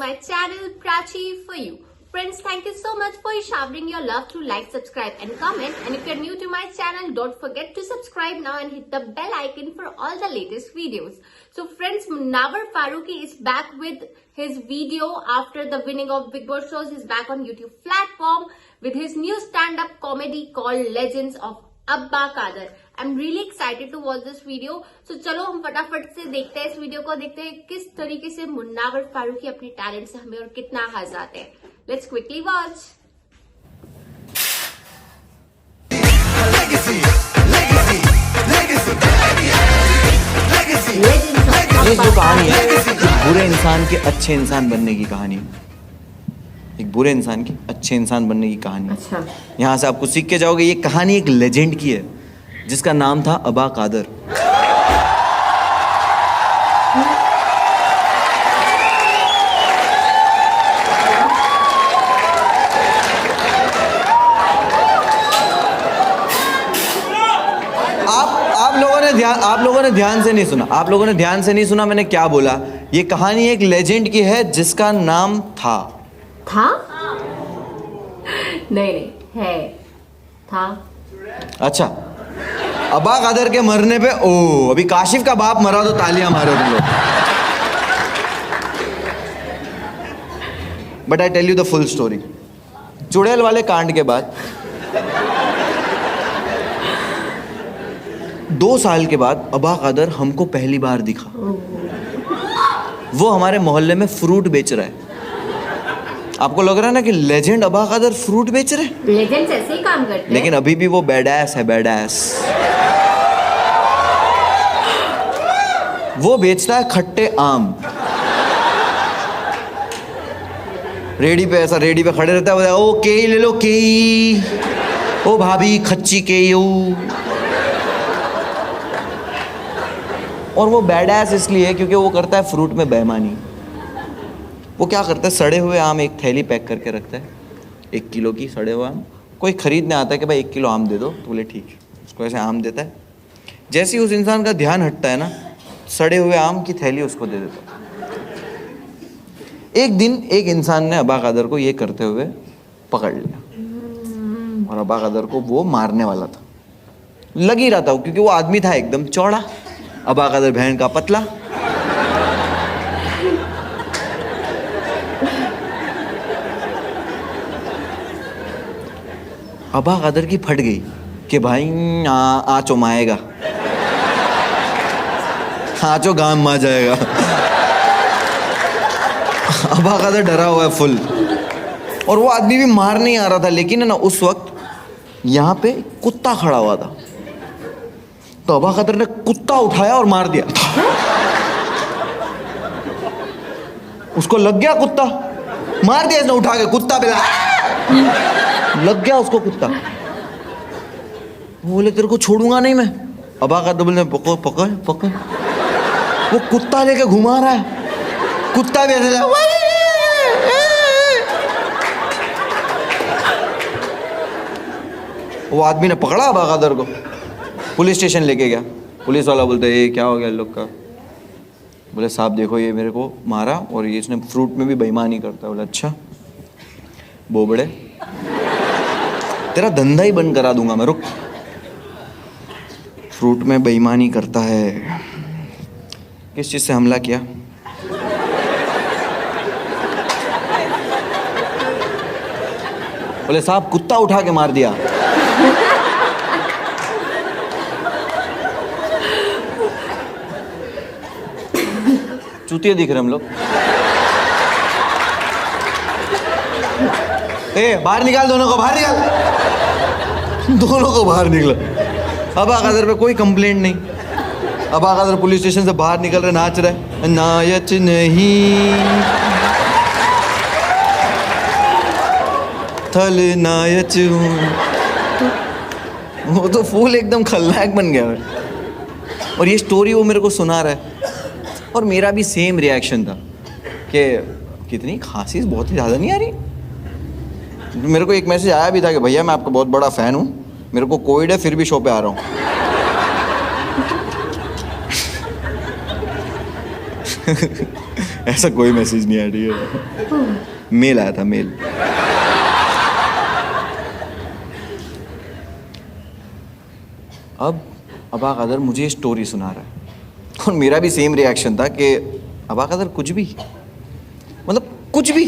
my channel Prachi for you. Friends, thank you so much for showering your love through like, subscribe and comment. And if you're new to my channel, don't forget to subscribe now and hit the bell icon for all the latest videos. So friends, Munawar Faruqui is back with his video after the winning of Bigg Boss shows. He's back on YouTube platform with his new stand-up comedy called Legends of Abba Kadar. I am really excited to watch this video. So चलो हम फटाफट से देखते हैं इस video को, देखते हैं किस तरीके से मुन्नावर फारूकी अपने टैलेंट से हमें और कितना हंसाते हैं. Let's quickly watch. ये जो कहानी है एक बुरे इंसान के अच्छे इंसान बनने की कहानी है. एक बुरे इंसान की अच्छे इंसान बनने की कहानी. अच्छा. यहाँ से आप कुछ सीख के जाओगे. ये कहानी एक लेजेंड की है जिसका नाम था अब्बा कादर. आप लोगों ने ध्यान से नहीं सुना. आप लोगों ने ध्यान से नहीं सुना मैंने क्या बोला. ये कहानी एक लेजेंड की है जिसका नाम था नहीं है था. अच्छा, अब्बा कादर के मरने पे ओ अभी काशिफ का बाप मरा तो तालियां मारो तुम लोग. But I tell you the full story. चुड़ैल वाले कांड के बाद 2 साल के बाद अब्बा कादर हमको पहली बार दिखा. वो हमारे मोहल्ले में फ्रूट बेच रहा है. आपको लग रहा है ना कि लेजेंड अब्बा कादर फ्रूट बेच रहे. लेजेंड्स ऐसे ही काम करते हैं. लेकिन अभी भी वो बैडास है. बैडास वो बेचता है खट्टे आम. रेडी पे ऐसा रेडी पे खड़े रहता है. ओ केई ले लो केई. ओ भाभी खच्ची केई. और वो बैडास इसलिए क्योंकि वो करता है फ्रूट में बेईमानी. वो क्या करता है, सड़े हुए आम एक थैली पैक करके रखता है. 1 किलो की सड़े हुए आम. कोई खरीदने आता है कि भाई 1 किलो आम दे दो, तो बोले ठीक है. उसको ऐसे आम देता है. जैसे ही उस इंसान का ध्यान हटता है ना, सड़े हुए आम की थैली उसको दे देता है. एक दिन एक इंसान ने अब्बा कादर को ये करते हुए पकड़ लिया और अब्बा कादर को वो मारने वाला था. लग ही रहा था क्योंकि वो आदमी था एकदम चौड़ा, अब्बा कादर बहन का पतला. अब्बा कादर की फट गई कि भाई आचो माएगा, आचो गाम मा जाएगा. अब्बा कादर डरा हुआ है फुल. और वो आदमी भी मार नहीं आ रहा था. लेकिन है ना, उस वक्त यहाँ पे कुत्ता खड़ा हुआ था. तो अब्बा कादर ने कुत्ता उठाया और मार दिया. उसको लग गया कुत्ता. मार दिया इसने उठा के. कुत्ता पे लग गया उसको कुत्ता. बोले तेरे को छोड़ूंगा नहीं मैं. अब्बा कादर बोले पकड़ पकड़ पकड़. वो कुत्ता लेके घुमा रहा है. कुत्ता भी ऐसे वो आदमी ने पकड़ा अब्बा कादर को, पुलिस स्टेशन लेके गया. पुलिस वाला बोलता है ये क्या हो गया लोग का. बोले साहब देखो ये मेरे को मारा और ये इसने फ्रूट में भी बेईमानी करता है. बोले अच्छा बोबड़े, तेरा धंधा ही बंद करा दूंगा मैं. रुक, फ्रूट में बेईमानी करता है. किस चीज़ से हमला किया? बोले साहब कुत्ता उठा के मार दिया. चूतिया दिख रहे हम लोग. बाहर निकाल दोनों को, बाहर निकाल. दोनों को बाहर निकला. अब्बा कादर पे कोई कंप्लेंट नहीं. अब्बा कादर पुलिस स्टेशन से बाहर निकल रहे, नाच रहे. नायच नहीं थल नायच हूँ. वो तो फूल एकदम खलनायक बन गया है. और ये स्टोरी वो मेरे को सुना रहा है. और मेरा भी सेम रिएक्शन था कि कितनी खांसी बहुत ही ज़्यादा नहीं आ रही. मेरे को एक मैसेज आया भी था कि भैया मैं आपका बहुत बड़ा फ़ैन हूँ, मेरे को कोविड है फिर भी शो पे आ रहा हूँ. ऐसा कोई मैसेज नहीं आया, ठीक है। मेल आया था, मेल। अब अबा कदर मुझे ये स्टोरी सुना रहा है और मेरा भी सेम रिएक्शन था कि अबा कदर कुछ भी, मतलब कुछ भी,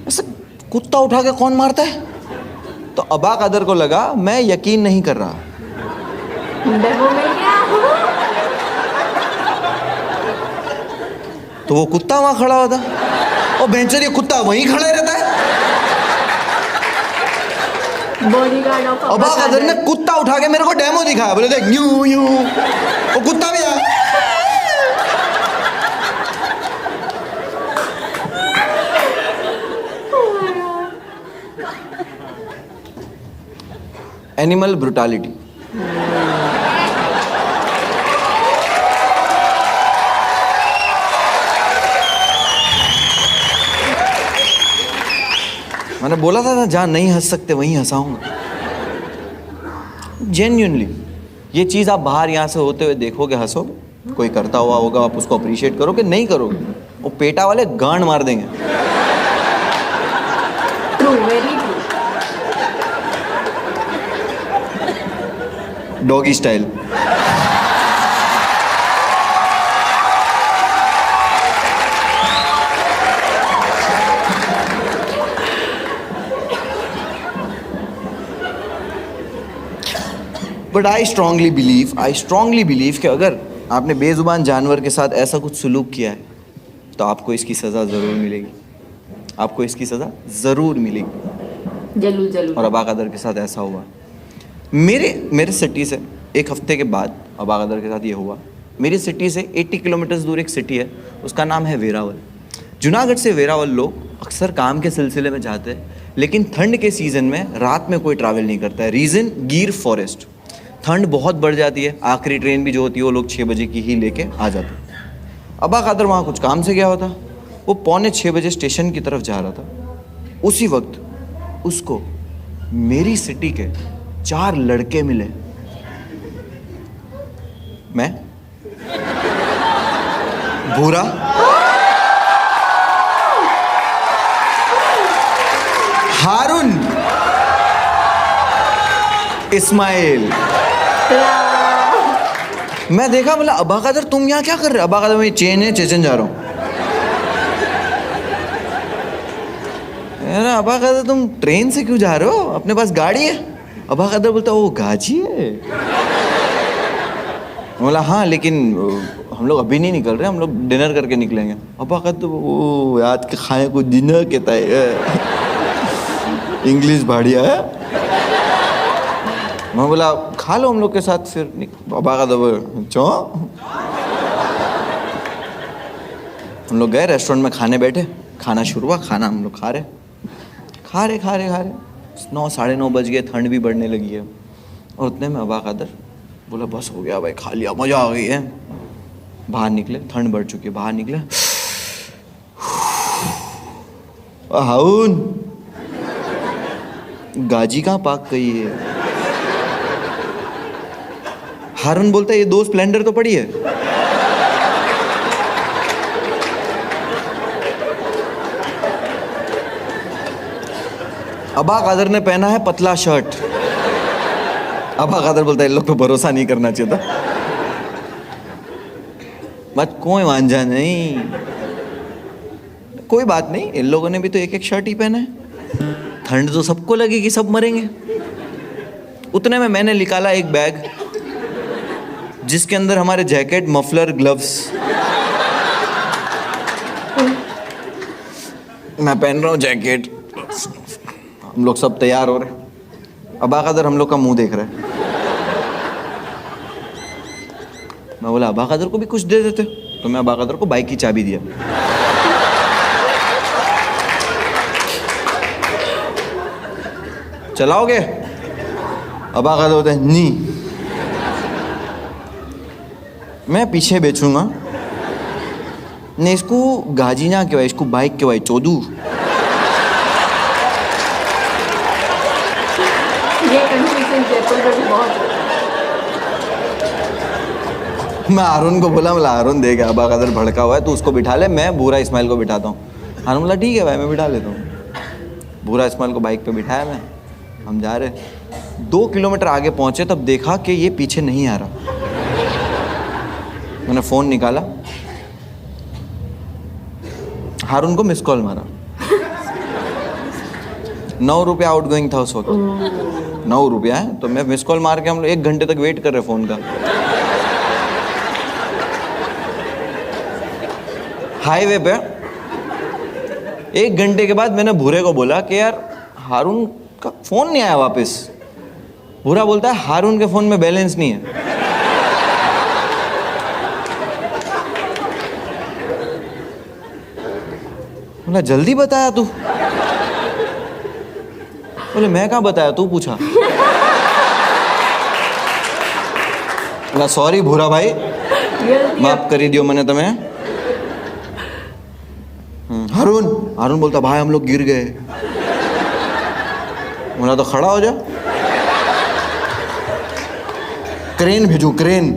ऐसा कुत्ता उठा के कौन मारता है? तो अबा कदर को लगा मैं यकीन नहीं कर रहा। डेमो में क्या? तो वो कुत्ता वहां खड़ा होता और बेंचर ये कुत्ता वहीं खड़ा रहता है। बॉडीगार्ड ऑफ अबा कदर ने कुत्ता उठा के मेरे को डेमो दिखाया, बोले देख यूं यूं, वो कुत्ता भी आया। Animal brutality. मैंने बोला था ना, जहां नहीं हंस सकते वहीं हंसाऊंगा। जेन्युइनली ये चीज आप बाहर यहां से होते हुए देखोगे, हंसोगे, कोई करता हुआ होगा, आप उसको अप्रिशिएट करोगे, नहीं करोगे वो पेटा वाले गांड मार देंगे। True, very true. Doggy style. But I strongly believe कि अगर आपने बेजुबान जानवर के साथ ऐसा कुछ सुलूक किया है तो आपको इसकी सज़ा ज़रूर मिलेगी, आपको इसकी सज़ा ज़रूर मिलेगी। जरूर जरूर। और अबा कदर के साथ ऐसा हुआ। मेरे सिटी से एक हफ्ते के बाद अबा कदर के साथ ये हुआ। मेरी सिटी से 80 किलोमीटर दूर एक सिटी है, उसका नाम है वेरावल। जूनागढ़ से वेरावल लोग अक्सर काम के सिलसिले में जाते हैं, लेकिन ठंड के सीज़न में रात में कोई ट्रैवल नहीं करता है। रीज़न गिर फॉरेस्ट। ठंड बहुत बढ़ जाती है, आखिरी ट्रेन भी जो होती है वो लोग 6 बजे की ही लेके आ जाते हैं। अबा कदर वहाँ कुछ काम से गया होता, वो 5:45 बजे स्टेशन की तरफ जा रहा था। उसी वक्त उसको मेरी सिटी के 4 लड़के मिले। मैं भूरा, हारून, इस्माइल। मैं देखा, बोला अबा कदर तुम यहाँ क्या कर रहे हो? अबा कदर, मैं चेन है, चेचन जा रहा हूँ। अबा कदर तुम ट्रेन से क्यों जा रहे हो, अपने पास गाड़ी है? अबा कदर बोलता वो गाजी है। बोला हाँ, लेकिन हम लोग अभी नहीं निकल रहे, हम लोग डिनर करके निकलेंगे। अबा कदर वो आज के खाने को डिनर कहता है, इंग्लिश बढ़िया है। मैं बोला खा लो हम लोग के साथ फिर। बाबा का दबा चो। हम लोग गए रेस्टोरेंट में, खाने बैठे, खाना शुरू हुआ, खाना हम लोग खा रहे 9 साढ़े 9 बज गए, ठंड भी बढ़ने लगी है। और उतने में अबा कदर बोला बस हो गया भाई, खा लिया, मजा आ गई है। बाहर निकले, ठंड बढ़ चुकी है, बाहर निकले। हारून गाजी कहाँ पाक गई है? हारून बोलता है ये 2 स्प्लेंडर तो पड़ी है। अबा कदर ने पहना है पतला शर्ट। अबा कदर बोलता है इन लोग पे भरोसा नहीं करना चाहिए था। बट कोई वांझा नहीं, कोई बात नहीं, इन लोगों ने भी तो एक शर्ट ही पहना है। ठंड तो सबको लगेगी, सब मरेंगे। उतने में मैंने निकाला एक बैग जिसके अंदर हमारे जैकेट, मफलर, ग्लव्स। मैं पहन रहा हूँ जैकेट, हम लोग सब तैयार हो रहे। अबा कदर हम लोग का मुंह देख रहा है। मैं बोला अबा कदर को भी कुछ दे देते, तो मैं अबा कदर को बाइक की चाबी दिया। चलाओगे? अबा कदर होता है नहीं, मैं पीछे बेचूंगा। नहीं, इसको गाजी ना कहवाई, इसको बाइक कहवाई, चोदू। ये कंफ्यूजन जयपुर में भी बहुत मैं हारून को बोला, बोला हारून देख अबा कदर भड़का हुआ है, तू उसको बिठा ले, मैं भूरा इस्माइल को बिठाता हूँ। हारून बोला ठीक है भाई मैं बिठा लेता हूँ। भूरा इस्माइल को बाइक पे बिठाया मैं, हम जा रहे। 2 किलोमीटर आगे पहुँचे तब देखा कि ये पीछे नहीं आ रहा। मैंने फ़ोन निकाला, हारून को मिस कॉल मारा। 9 रुपया आउटगोइंग था उस वक्त। 9 रुपया है, तो मैं मिस कॉल मार के हम लोग 1 घंटे तक वेट कर रहे फ़ोन का। हाईवे पे 1 घंटे के बाद मैंने भूरे को बोला कि यार हारून का फ़ोन नहीं आया वापस। भूरा बोलता है हारून के फ़ोन में बैलेंस नहीं है। बोला जल्दी बताया तू। बोले मैं कहाँ बताया, तू पूछा। बोला सॉरी भूरा भाई, माफ करी दियो मैंने तुम्हें। हारून हारून बोलता भाई हम लोग गिर गए। बोला तो खड़ा हो जा, क्रेन भेजू क्रेन।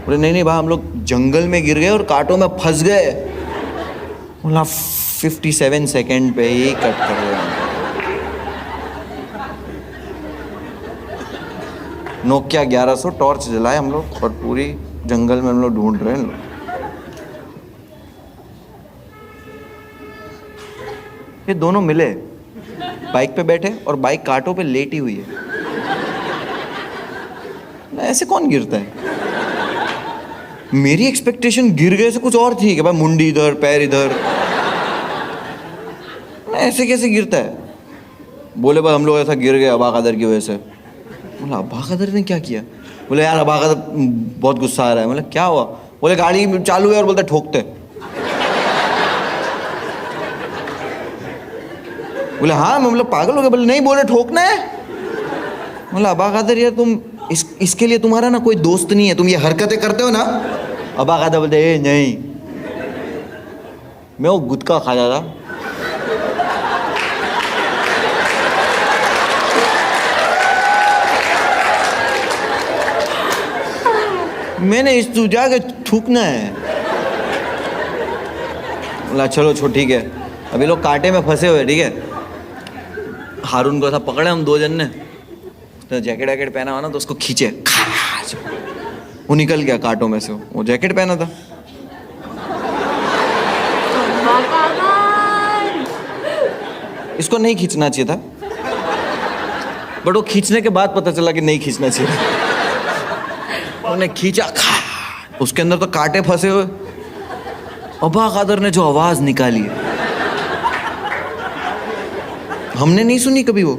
बोले नहीं भाई हम लोग जंगल में गिर गए और कांटों में फंस गए। बोला 57 सेकंड पे ही कट कर दिया। नोकिया 1100 टॉर्च जलाए हम लोग और पूरी जंगल में हम लोग ढूंढ रहे हैं लोग। ये दोनों मिले, बाइक पे बैठे और बाइक कांटों पे लेटी हुई है। ऐसे कौन गिरता है? मेरी एक्सपेक्टेशन गिर गए से कुछ और थी कि भाई मुंडी इधर पैर इधर, ऐसे कैसे गिरता है? बोले भाई हम लोग ऐसा गिर गए अबा कदर की वजह से। बोला अबा कदर ने क्या किया? बोले यार अबा कदर बहुत गुस्सा आ रहा है। बोले क्या हुआ? बोले गाड़ी चालू है और बोलते ठोकते। बोले हाँ मैं मतलब पागल हो गया। बोले नहीं बोले ठोकना है। बोला अबा कदर यार तुम इसके लिए तुम्हारा ना कोई दोस्त नहीं है, तुम ये हरकतें करते हो ना। अबा कदर बोलते ए नहीं, मैं वो गुटखा खाता था। मैंने इस तू जाके थूकना है। बोला चलो छो ठीक है, अभी लोग कांटे में फंसे हुए ठीक है। हारून को ऐसा पकड़े हम 2 जन ने, तो जैकेट वैकेट पहना हुआ ना तो उसको खींचे, वो निकल गया कांटों में से। वो जैकेट पहना था। इसको नहीं खींचना चाहिए था, बट वो खींचने के बाद पता चला कि नहीं खींचना चाहिए। उन्होंने खींचा, उसके अंदर तो कांटे फंसे हुए। अबा कदर ने जो आवाज निकाली है हमने नहीं सुनी कभी। वो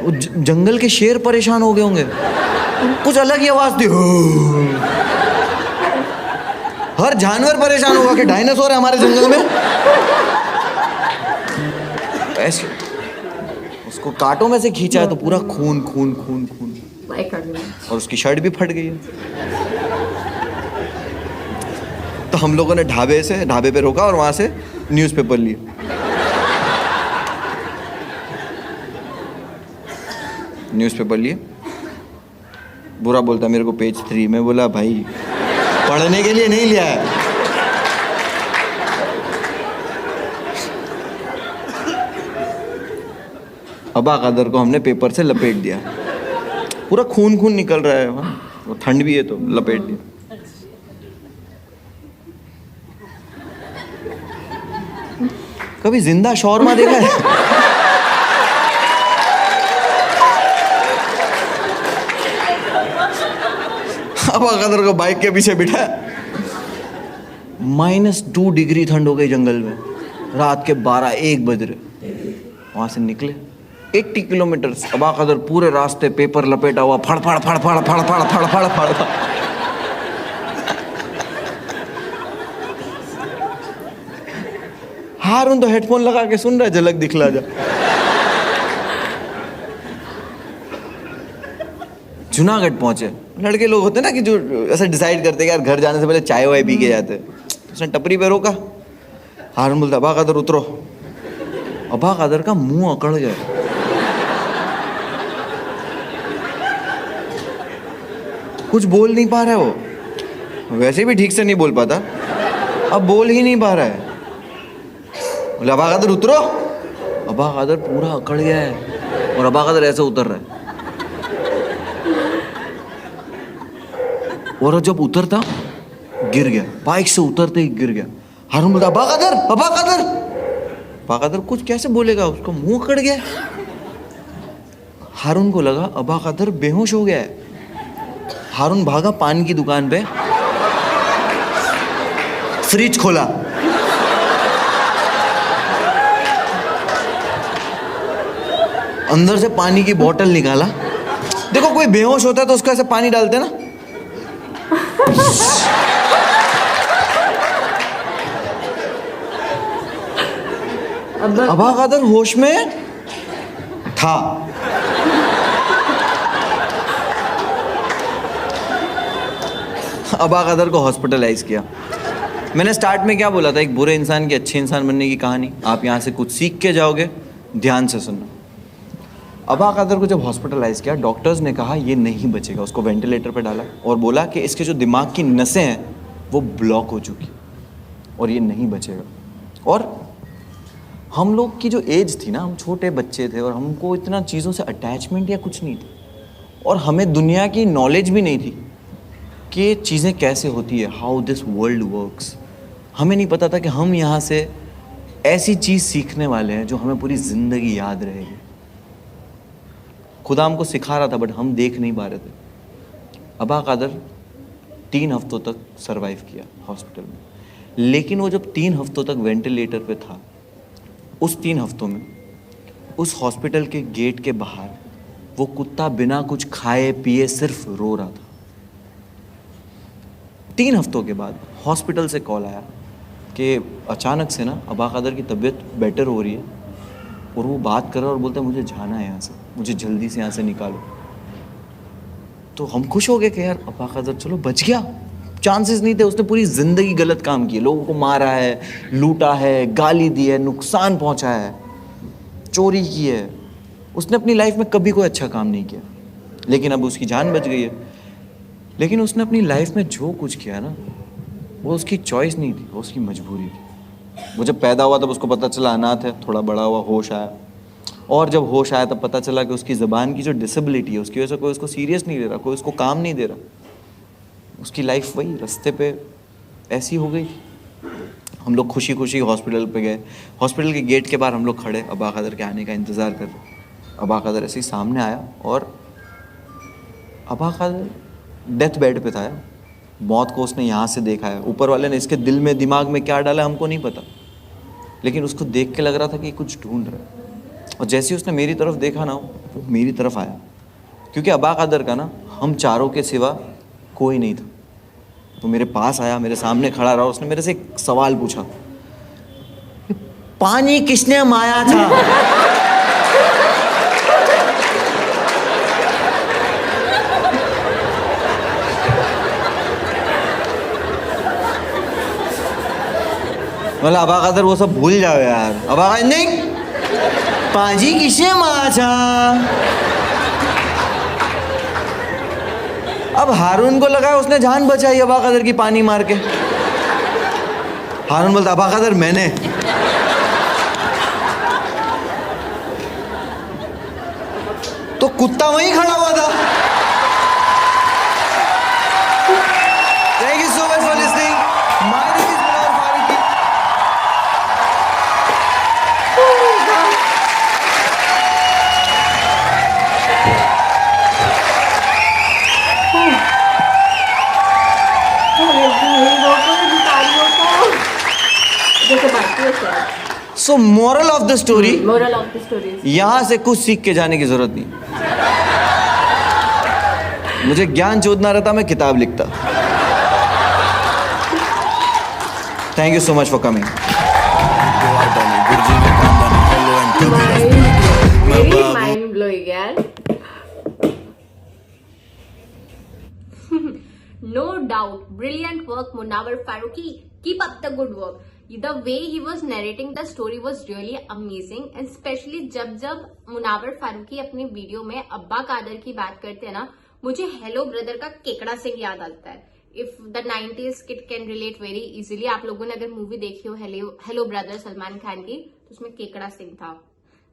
जंगल के शेर परेशान हो गए होंगे, कुछ अलग ही आवाज थी। हर जानवर परेशान होगा कि डायनासोर है हमारे जंगल में। ऐसे उसको कांटों में से खींचा है तो पूरा खून खून खून खून, और उसकी शर्ट भी फट गई है। तो हम लोगों ने ढाबे पे रोका और वहां से न्यूज़पेपर लिए। न्यूज़पेपर लिए। बुरा बोलता मेरे को पेज 3 में। बोला भाई पढ़ने के लिए नहीं लिया है। अबा कदर को हमने पेपर से लपेट दिया, पूरा खून खून निकल रहा है। वो ठंड भी है तो लपेट दिया। कभी जिंदा शौरमा देखा है? अबा कदर को बाइक के पीछे बिठा। -2 डिग्री ठंड हो गई जंगल में। रात के 12-1 बज रहे। वहां से निकले 80 किलोमीटर। अबा कदर पूरे रास्ते पेपर लपेटा हुआ, फड़ फड़ फड़ फड़ फड़ फड़ फड़ फड़ फड़। हारून तो हेडफोन लगा के सुन रहा है, झलक दिखला जा। जूनागढ़ पहुंचे। लड़के लोग होते ना कि जो ऐसा डिसाइड करते कि यार घर जाने से पहले चाय वाय पी के जाते। उसने टपरी पे रोका। हारून बोलता अबा कदर उतरो। अबा कदर का मुंह अकड़ गया। कुछ बोल नहीं पा रहा है वो, वैसे भी ठीक से नहीं बोल पाता, अब बोल ही नहीं पा रहा है। बोले अबा कादर उतरो, अबा कादर पूरा अकड़ गया है और अबा कादर ऐसे उतर रहा है। और जब उतरता गिर गया, बाइक से उतरते ही गिर गया। हारून बोलता अबा कादर, अबा कादर। अबा कादर कुछ कैसे बोलेगा, उसका मुंह अकड़ गया। हारून को लगा अबा कादर बेहोश हो गया है। हारून भागा पान की दुकान पे, फ्रिज खोला, अंदर से पानी की बोतल निकाला। देखो कोई बेहोश होता है तो उसको ऐसे पानी डालते हैं ना, अबा कादर होश में था। अबा कादर को हॉस्पिटलाइज किया। मैंने स्टार्ट में क्या बोला था, एक बुरे इंसान की अच्छे इंसान बनने की कहानी। आप यहाँ से कुछ सीख के जाओगे, ध्यान से सुनना। अबा कादर को जब हॉस्पिटलाइज किया, डॉक्टर्स ने कहा ये नहीं बचेगा। उसको वेंटिलेटर पे डाला और बोला कि इसके जो दिमाग की नसें हैं वो ब्लॉक हो चुकी और ये नहीं बचेगा। और हम लोग की जो एज थी ना, हम छोटे बच्चे थे और हमको इतना चीज़ों से अटैचमेंट या कुछ नहीं था, और हमें दुनिया की नॉलेज भी नहीं थी कि चीज़ें कैसे होती है, हाउ दिस वर्ल्ड वर्क्स। हमें नहीं पता था कि हम यहाँ से ऐसी चीज़ सीखने वाले हैं जो हमें पूरी ज़िंदगी याद रहेगी। खुदा हमको सिखा रहा था बट हम देख नहीं पा रहे थे। अबा कादर 3 हफ्तों तक सरवाइव किया हॉस्पिटल में, लेकिन वो जब 3 हफ्तों तक वेंटिलेटर पे था, उस 3 हफ्तों में उस हॉस्पिटल के गेट के बाहर वो कुत्ता बिना कुछ खाए पिए सिर्फ रो रहा था। 3 हफ्तों के बाद हॉस्पिटल से कॉल आया कि अचानक से ना अबा कादर की तबीयत बेटर हो रही है और वो बात कर रहा है और बोलता है मुझे जाना है यहाँ से, मुझे जल्दी से यहाँ से निकालो। तो हम खुश हो गए कि यार अबा कादर चलो बच गया। चांसेस नहीं थे, उसने पूरी ज़िंदगी गलत काम किए, लोगों को मारा है, लूटा है, गाली दी है, नुकसान पहुंचाया है, चोरी की है। उसने अपनी लाइफ में कभी कोई अच्छा काम नहीं किया, लेकिन अब उसकी जान बच गई है। लेकिन उसने अपनी लाइफ में जो कुछ किया ना, वो उसकी चॉइस नहीं थी, वो उसकी मजबूरी थी। वो जब पैदा हुआ तब उसको पता चला अनाथ है, थोड़ा बड़ा हुआ होश आया, और जब होश आया तब पता चला कि उसकी ज़बान की जो डिसेबिलिटी है उसकी वजह से कोई उसको सीरियस नहीं ले रहा, कोई उसको काम नहीं दे रहा। उसकी लाइफ वही रास्ते पे ऐसी हो गई थी। हम लोग खुशी खुशी हॉस्पिटल पे गए। हॉस्पिटल के गेट के बाहर हम लोग खड़े अबा कादर के आने का इंतज़ार कर रहे। अबा कादर ऐसे ही सामने आया और अबा कादर डेथ बेड पे था यार। मौत को उसने यहाँ से देखा है। ऊपर वाले ने इसके दिल में दिमाग में क्या डाला हमको नहीं पता, लेकिन उसको देख के लग रहा था कि कुछ ढूंढ रहा है। और जैसे ही उसने मेरी तरफ देखा ना, वो मेरी तरफ आया, क्योंकि अबा कादर का ना हम चारों के सिवा कोई नहीं था। तो मेरे पास आया, मेरे सामने खड़ा रहा, उसने मेरे से एक सवाल पूछा, पानी किसने माया था? मतलब अबा कादर वो सब भूल जाओ यार। अबा कादर नहीं, पाजी किसने माया था? अब हारून को लगा उसने जान बचाई अबा कादर की पानी मार के। हारून बोलता अबा कादर मैंने। तो कुत्ता वहीं खड़ा हुआ था। Thank you so much for listening. My name is Munawar Faruqi. So moral of the story, यहाँ से कुछ सीख के जाने की जरूरत नहीं। मुझे ज्ञान चोदना रहता, मैं किताब लिखता। Thank you so much for coming. Very mind blowing यार। No doubt, brilliant work, Munawar Farooqi. Keep up the good work. The way he was narrating the story was really amazing, and especially जब मुनावर फारूकी अपनी video में अब्बा कादर की बात करते हैं ना, मुझे हेलो ब्रदर का केकड़ा सिंह याद आता है। If the 90s kid can relate very easily, आप लोगों ने अगर मूवी देखी हो हेलो ब्रदर सलमान खान की, तो उसमें केकड़ा सिंह था।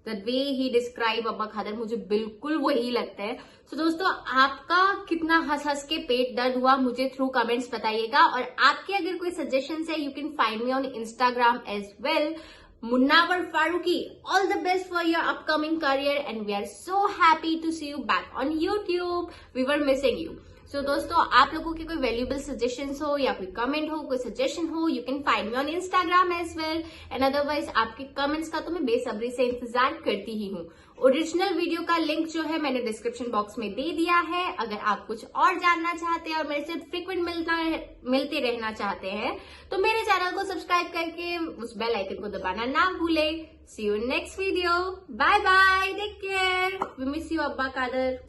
द वे ही डिस्क्राइब अब्बा खादर, मुझे बिल्कुल वही लगता है। सो दोस्तों, आपका कितना हंस हंस के पेट दर्द हुआ मुझे थ्रू कमेंट्स बताइएगा। और आपके अगर कोई सजेशंस है, you can find me on Instagram as well, Munawar Faruqi. All the best for your upcoming career and we are so happy to see you back on YouTube. We were missing you. So दोस्तों, आप लोगों के कोई valuable suggestions हो या कोई comment हो, कोई सजेशन हो, you can find me on Instagram as well. And otherwise आपके कमेंट्स का तो मैं बेसब्री से इंतजार करती ही हूँ। ओरिजिनल वीडियो का लिंक जो है मैंने डिस्क्रिप्शन बॉक्स में दे दिया है। अगर आप कुछ और जानना चाहते हैं और मेरे से फ्रिक्वेंट मिलते रहना चाहते हैं, तो मेरे चैनल को सब्सक्राइब करके उस बेल आइकन को दबाना ना भूले। See you in next video, bye bye, take care, we miss you Abba Kader.